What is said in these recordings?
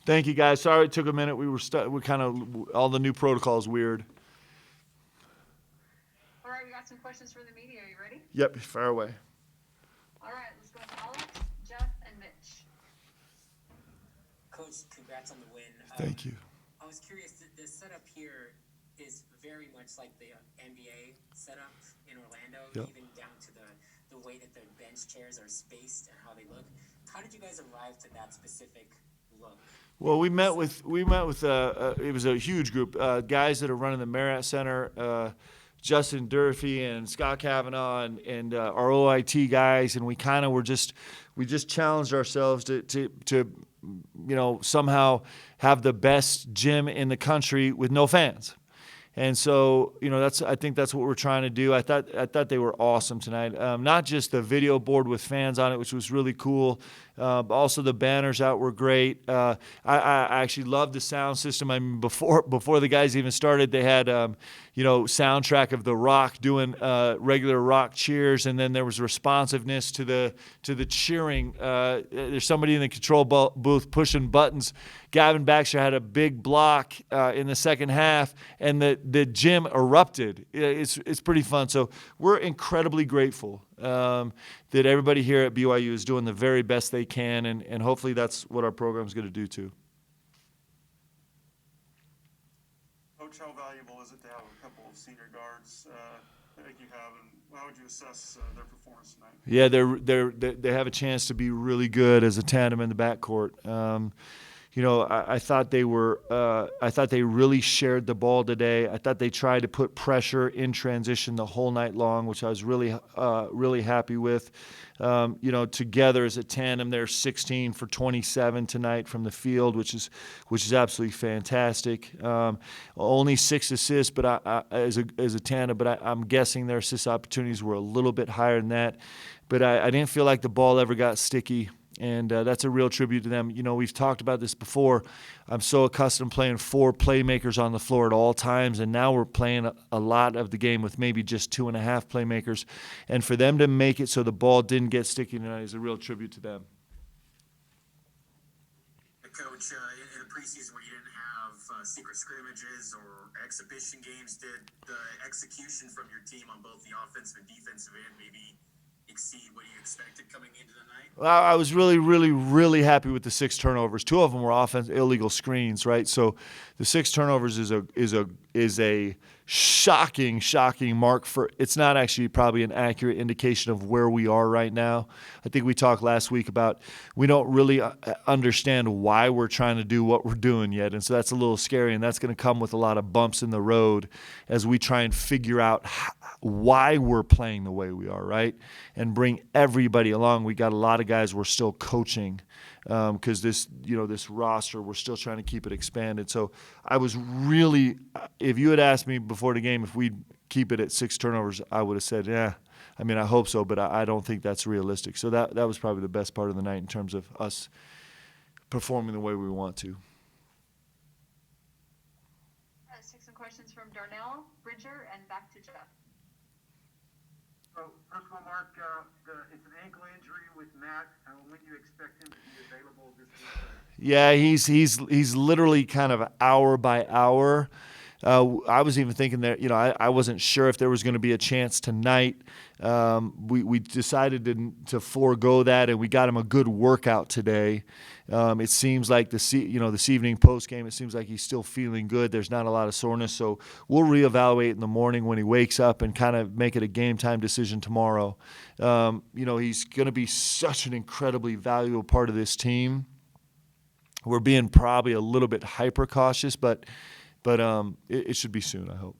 Thank you, guys. Sorry it took a minute. We kind of all the new protocols weird. All right, we got some questions from the media. Are you ready? Yep, fire away. All right, let's go with Alex, Jeff, and Mitch. Coach, congrats on the win. Thank you. I was curious, the setup here is very much like the NBA setup in Orlando, Yep. even down to the way that the bench chairs are spaced and how they look. How did you guys arrive to that specific look? Well, we met with it was a huge group, guys that are running the Marriott Center, Justin Durfee and Scott Kavanaugh and our OIT guys, and we just challenged ourselves to somehow have the best gym in the country with no fans. And so, I think that's what we're trying to do. I thought they were awesome tonight. Not just the video board with fans on it, which was really cool. Also the banners out were great. I actually loved the sound system. I mean, before the guys even started, they had soundtrack of The Rock doing regular rock cheers, and then there was responsiveness to the cheering. There's somebody in the control booth pushing buttons. Gavin Baxter had a big block in the second half, and the gym erupted. It's pretty fun. So we're incredibly grateful that everybody here at BYU is doing the very best they can, and hopefully that's what our program is going to do too. Coach, how valuable is it to have a couple of senior guards like you have, and how would you assess their performance tonight? Yeah, they have a chance to be really good as a tandem in the backcourt. I thought they were. I thought they really shared the ball today. I thought they tried to put pressure in transition the whole night long, which I was really happy with. Together as a tandem, they're 16 for 27 tonight from the field, which is absolutely fantastic. Only 6 assists, but as a tandem. But I'm guessing their assist opportunities were a little bit higher than that. But I didn't feel like the ball ever got sticky. And that's a real tribute to them. We've talked about this before. I'm so accustomed playing 4 playmakers on the floor at all times, and now we're playing a lot of the game with maybe just 2.5 playmakers. And for them to make it so the ball didn't get sticky tonight is a real tribute to them. Coach, in the preseason where you didn't have secret scrimmages or exhibition games, did the execution from your team on both the offensive and defensive end maybe exceed what you expected coming into the night? Well, I was really, really, really happy with the 6 turnovers. 2 of them were illegal screens, right? So the 6 turnovers is a shocking mark for. It's not actually probably an accurate indication of where we are right now. I think we talked last week about we don't really understand why we're trying to do what we're doing yet, and so that's a little scary, and that's going to come with a lot of bumps in the road as we try and figure out why we're playing the way we are, right? And bring everybody along. We got a lot of guys we're still coaching because this roster, we're still trying to keep it expanded. So I was really, if you had asked me before the game if we'd keep it at 6 turnovers, I would have said, yeah. I mean, I hope so, but I don't think that's realistic. So that was probably the best part of the night in terms of us performing the way we want to. Let's take some questions from Darnell, Bridger, and back to Jeff. So, first of all, Mark, it's an ankle injury with Matt. When do you expect him to be available this week? Yeah, he's literally kind of hour by hour. I was even thinking that, I wasn't sure if there was going to be a chance tonight. We decided to forego that, and we got him a good workout today. It seems like this evening post-game, it seems like he's still feeling good. There's not a lot of soreness, so we'll reevaluate in the morning when he wakes up and kind of make it a game-time decision tomorrow. He's going to be such an incredibly valuable part of this team. We're being probably a little bit hyper-cautious, but it should be soon, I hope.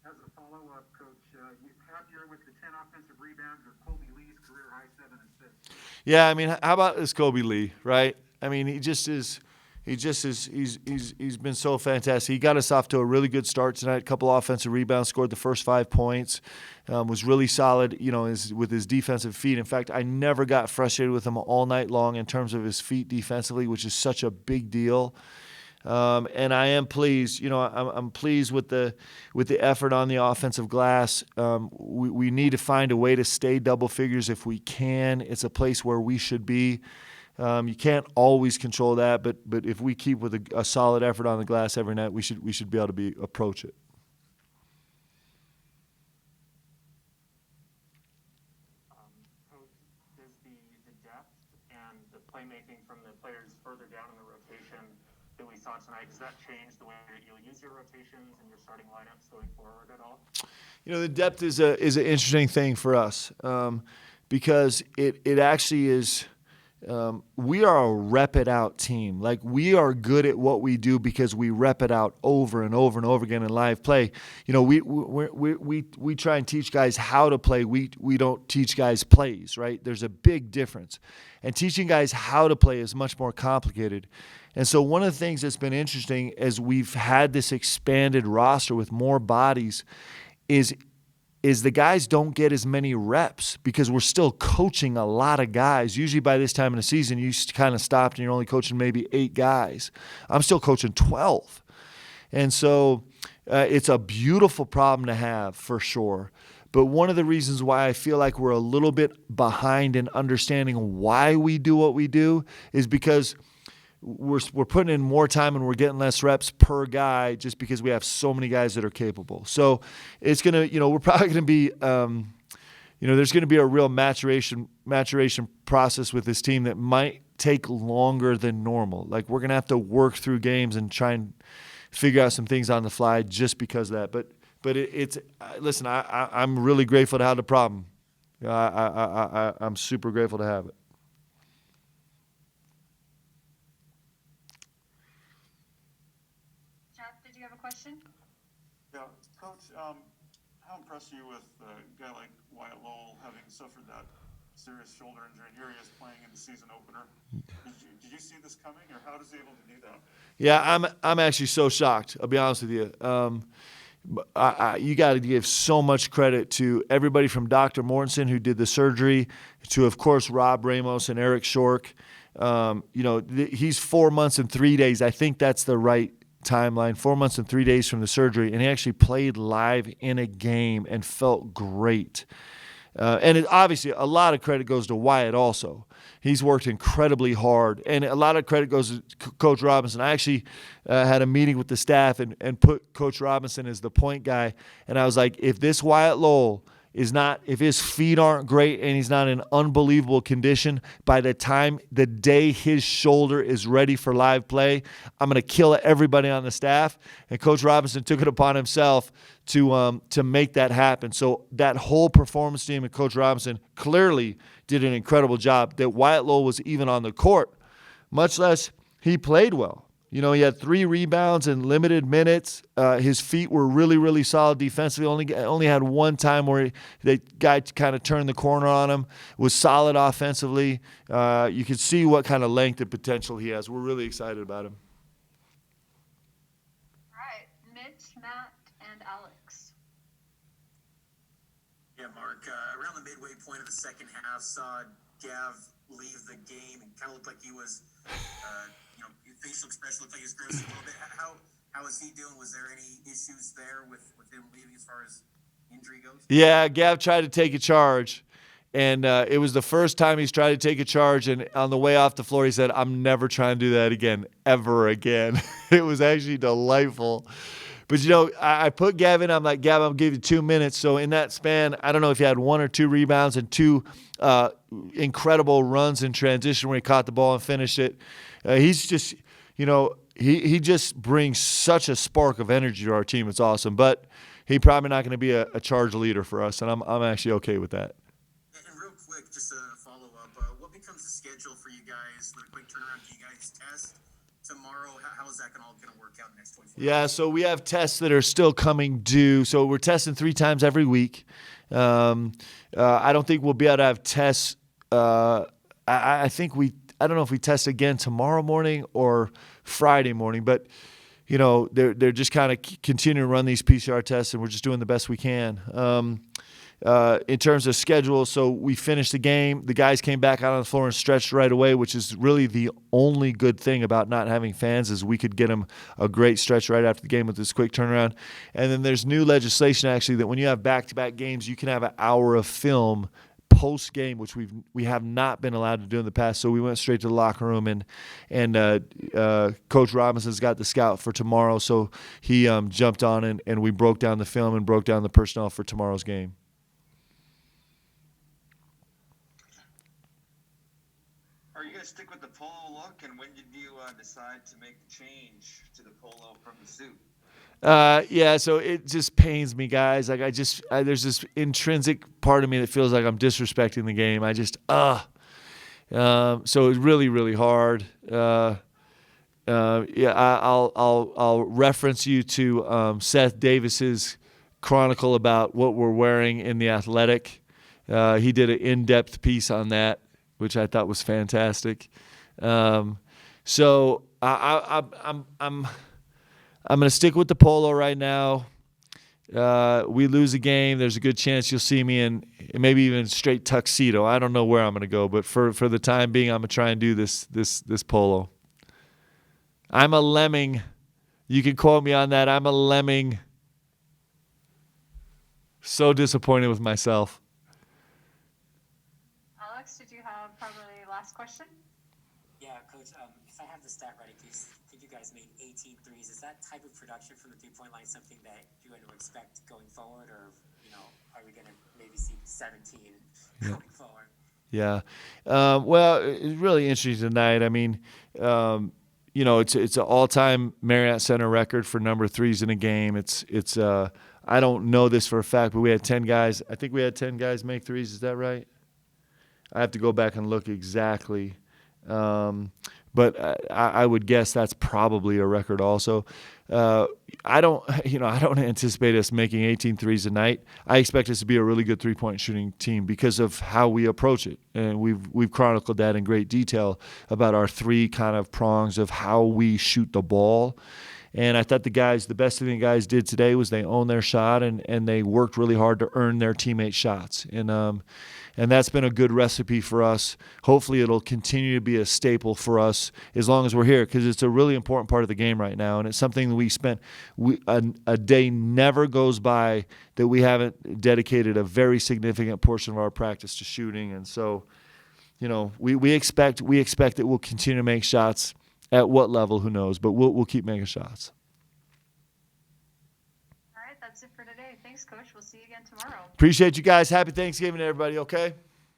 As a follow-up, Coach, you happier with the 10 offensive rebounds or Kobe Lee's career high 7 assists? Yeah, I mean, how about this Kobe Lee, right? I mean, he's been so fantastic. He got us off to a really good start tonight. A couple offensive rebounds, scored the first 5 points, was really solid, with his defensive feet. In fact, I never got frustrated with him all night long in terms of his feet defensively, which is such a big deal. And I am pleased. I'm pleased with the effort on the offensive glass. We need to find a way to stay double figures if we can. It's a place where we should be. You can't always control that, but if we keep with a solid effort on the glass every night, we should be able to approach it. Coach, does the depth and the playmaking from the players further down in the rotation that we saw tonight, does that change the way that you'll use your rotations and your starting lineups going forward at all? The depth is an interesting thing for us because it actually is. We are a rep it out team. Like, we are good at what we do because we rep it out over and over and over again in live play. We try and teach guys how to play. We don't teach guys plays, right? There's a big difference. And teaching guys how to play is much more complicated. And so one of the things that's been interesting as we've had this expanded roster with more bodies is the guys don't get as many reps because we're still coaching a lot of guys. Usually by this time in the season, you kind of stopped and you're only coaching maybe 8 guys. I'm still coaching 12. And so it's a beautiful problem to have for sure. But one of the reasons why I feel like we're a little bit behind in understanding why we do what we do is because we're putting in more time and we're getting less reps per guy just because we have so many guys that are capable. So it's going to, we're probably going to be, there's going to be a real maturation process with this team that might take longer than normal. Like, we're going to have to work through games and try and figure out some things on the fly just because of that. But it's listen, I'm really grateful to have the problem. I'm super grateful to have it. Question? Yeah, Coach, how impressed are you with a guy like Wyatt Lowell having suffered that serious shoulder injury, and here he is playing in the season opener? Did you see this coming, or how is he able to do that? Yeah, I'm actually so shocked. I'll be honest with you. You got to give so much credit to everybody from Dr. Mortensen, who did the surgery, to, of course, Rob Ramos and Eric Shork. He's 4 months and 3 days. I think that's the right timeline. 4 months and 3 days from the surgery, and he actually played live in a game and felt great. Obviously, a lot of credit goes to Wyatt also. He's worked incredibly hard, and a lot of credit goes to Coach Robinson. I actually had a meeting with the staff and put Coach Robinson as the point guy, and I was like, if this Wyatt Lowell if his feet aren't great and he's not in unbelievable condition, by the day his shoulder is ready for live play, I'm going to kill everybody on the staff. And Coach Robinson took it upon himself to make that happen. So that whole performance team and Coach Robinson clearly did an incredible job. That Wyatt Lowell was even on the court, much less he played well. He had 3 rebounds in limited minutes. His feet were really, really solid defensively. Only had one time where the guy kind of turned the corner on him. Was solid offensively. You can see what kind of length and potential he has. We're really excited about him. All right, Mitch, Matt, and Alex. Yeah, Mark, around the midway point of the second half, saw Gav leave the game and kind of looked like he was, facial expression looked like he was grimacing a little bit. How is he doing? Was there any issues there with him leaving as far as injury goes? Yeah, Gav tried to take a charge, and it was the first time he's tried to take a charge, and on the way off the floor he said, I'm never trying to do that again, ever again. It was actually delightful. But, I put Gavin, I'm like, Gavin, I'll give you 2 minutes. So in that span, I don't know if he had 1 or 2 rebounds and 2 incredible runs in transition where he caught the ball and finished it. He's just, he just brings such a spark of energy to our team. It's awesome. But he's probably not going to be a charge leader for us, and I'm actually okay with that. And real quick, just a follow-up, what becomes the schedule for you guys? A quick turnaround, do you guys test tomorrow? How is that all going to work out next 24 hours? Yeah, so we have tests that are still coming due. So we're testing 3 times every week. I don't think we'll be able to have tests. I don't know if we test again tomorrow morning or Friday morning, but they're just kind of continuing to run these PCR tests, and we're just doing the best we can. In terms of schedule, so we finished the game. The guys came back out on the floor and stretched right away, which is really the only good thing about not having fans is we could get them a great stretch right after the game with this quick turnaround. And then there's new legislation, actually, that when you have back-to-back games, you can have an hour of film post game, which we have not been allowed to do in the past. So we went straight to the locker room, and Coach Robinson's got the scout for tomorrow, so he jumped on and we broke down the film and broke down the personnel for tomorrow's game. Are you going to stick with the polo look, and when did you decide to make the change to the polo from the suit? Yeah, so it just pains me, guys. Like there's this intrinsic part of me that feels like I'm disrespecting the game. So it's really, really hard. Yeah, I'll reference you to Seth Davis's chronicle about what we're wearing in The Athletic. He did an in-depth piece on that, which I thought was fantastic. So I'm going to stick with the polo right now. We lose a game, there's a good chance you'll see me in maybe even straight tuxedo. I don't know where I'm going to go, but for the time being, I'm going to try and do this polo. I'm a lemming. You can quote me on that. I'm a lemming. So disappointed with myself. Alex, did you have probably last question? Yeah, Coach, if I have the stat right, I think you guys made 18 threes. Is that type of production from the three-point line something that you're going to expect going forward, or, are we going to maybe see 17 going forward? Yeah. Well, it's really interesting tonight. I mean, it's an all-time Marriott Center record for number of threes in a game. It's I don't know this for a fact, but we had 10 guys. I think we had 10 guys make threes. Is that right? I have to go back and look exactly. But I would guess that's probably a record also. I don't anticipate us making 18 threes a night. I expect us to be a really good three-point shooting team because of how we approach it. And we've chronicled that in great detail about our three kind of prongs of how we shoot the ball. And I thought the best thing the guys did today was they owned their shot and they worked really hard to earn their teammates' shots. And that's been a good recipe for us. Hopefully it'll continue to be a staple for us as long as we're here, because it's a really important part of the game right now. And it's something that we spent a day never goes by that we haven't dedicated a very significant portion of our practice to shooting. And so, we expect that we'll continue to make shots. At what level, who knows? But we'll keep making shots. All right, that's it for today. Thanks, Coach. We'll see you again tomorrow. Appreciate you guys. Happy Thanksgiving, everybody, okay?